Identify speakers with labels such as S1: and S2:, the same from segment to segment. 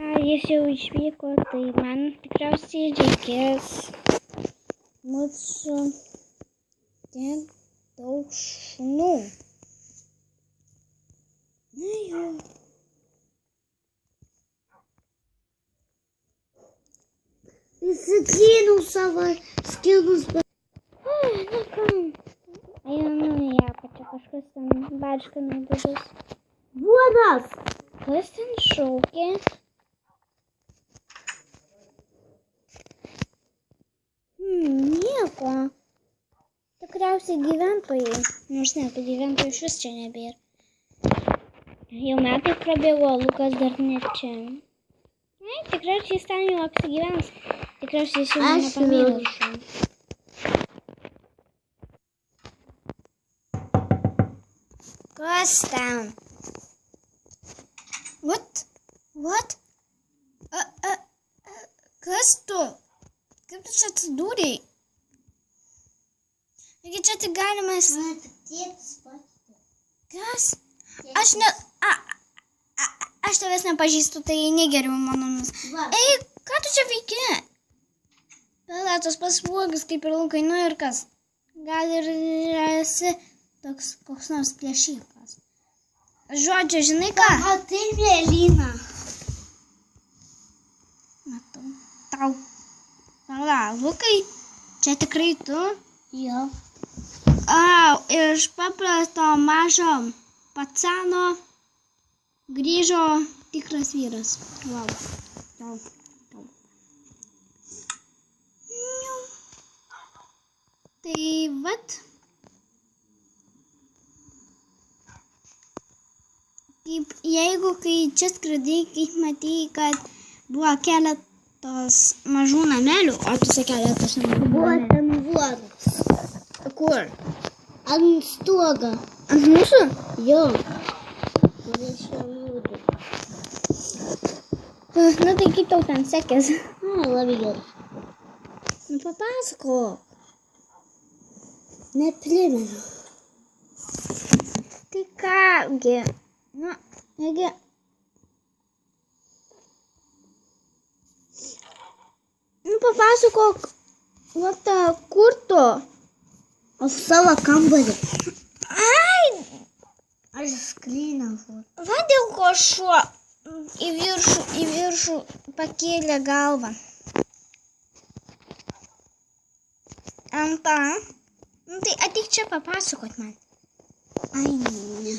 S1: Jis jau išvyko, tai man tikriausiai reikės mūsų tiek daug šunų. Na jau.
S2: Įsitrynau savo skilus.
S1: Na ką? Einu į apačią, kažkas ten barškina duris.
S2: Vuodas!
S1: Kas ten šaukė? Nieko. Tikriausiai gyventojai. Nors ne, tų gyventojų iš vis čia nebėra. Jau metai prabėgo, Lukas dar net čia. Ai, tikriausiai jis ten jau apsigyvens. Tikriausiai jis jau nepamiršo. Kas ten? What? Kas tu? Kaip tu čia atsidūrei? Taigi čia tik galimas... Kas? Aš tavęs nepažįstu, tai negeriu mano nus. Ei, ką tu čia veiki? Pelatos pasvuogas kaip ir Lukai, nu ir kas? Gal ir esi toks koks nors plėšikas. Žodžiu, žinai ką?
S2: Tai mėlyna.
S1: Matau. Tau. Pala, Lukai, čia tikrai tu?
S2: Jo.
S1: Iš paprasto mažo pacano grįžo tikras vyras. Wow. Tau. Tai vat. Kaip jeigu kai čia skridai, kaip matei, kad buvo keletas mažų namelių, o tu sakai keletas mažų
S2: Buvo
S1: namelių.
S2: ten vuodas.
S1: Kur?
S2: Ant stogo.
S1: Ant mūsų?
S2: Jo. Kuris čia mūdų.
S1: Na tai kaip tau ten sekės?
S2: Labai gerai.
S1: Nu papasakok.
S2: Neprimenu.
S1: Tai kągi? Na, negi. Nu papasakok. Kur tu?
S2: O savo kambarį.
S1: Ai!
S2: Aš skryną.
S1: Va dėl ko šuo į viršų pakėlė galvą. Anta. Nu tai ateik čia papasakot man.
S2: Ai, ne.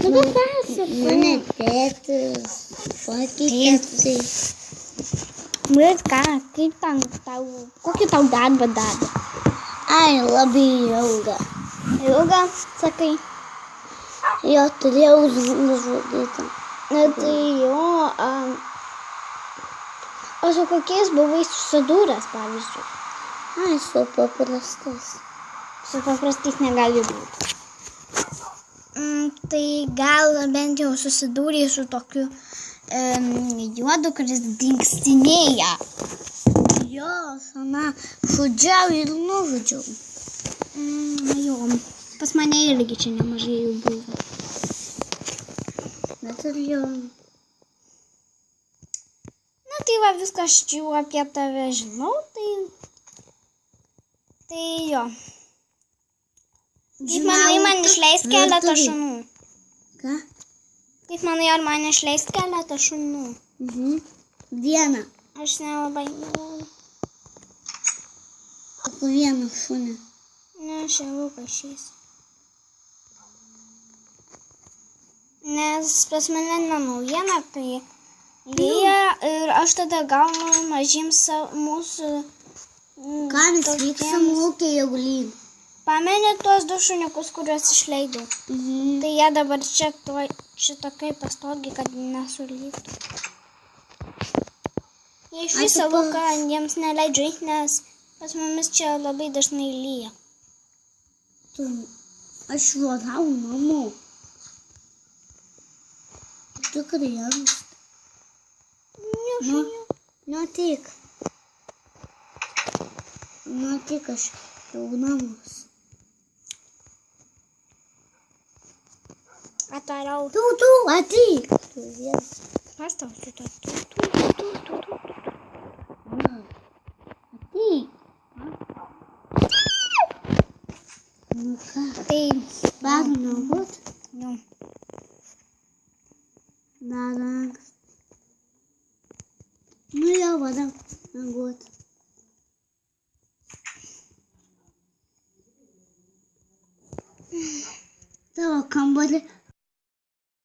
S1: Nu papasakok.
S2: Mane tėtis pakeitė.
S1: Bet ką, kaip ten tau, kokį tau darbą davė?
S2: Ai, labai ilga.
S1: Ilga, sakai.
S2: Jo, turėjau nužudyti.
S1: Na tai jo, o su kokiais buvai susidūręs, pavyzdžiui?
S2: Ai, su paprastais.
S1: Su paprastais negali būti. Tai gal bent jau susidūrei su tokiu juodu, kuris dingstinėja.
S2: Jo, sana, žudžiau ir nužudžiau.
S1: Jo, pas mane irgi čia nemažai jų buvo.
S2: Bet ir jo.
S1: Na tai va, viskas čia apie tave žinau, tai jo. Kaip manai, man išleis keletą šunų?
S2: Ką?
S1: Kaip manai, ar man išleis keletą šunų?
S2: Vieną.
S1: Aš nelabai noriu.
S2: Po vieną šunį.
S1: Ne, aš jau Lukas išeis. Nes pas mane naujiena, tai lyja ir aš tada gaunu mažiems mūsų...
S2: Ką mes vyksim ūkį jaulyn?
S1: Pameni tuos du šuniukus, kuriuos išleidau. Tai jie dabar čia šitokai pastogi, kad nesulytų. Jie iš viso Luką jiems neleidžia eiti, nes pas mumis čia labai dažnai lyja.
S2: Aš vadau namo. Tikrai anksti. Nu tik. Aš jau namus.
S1: Atvarau.
S2: Tu, ateik. Tu vienas.
S1: Pastav tu.
S2: Ateik. Nu ką,
S1: Tai,
S2: bėgu miegot.
S1: nu,
S2: Dar anksti. Nu jau vadam miegot. Tavo kambarį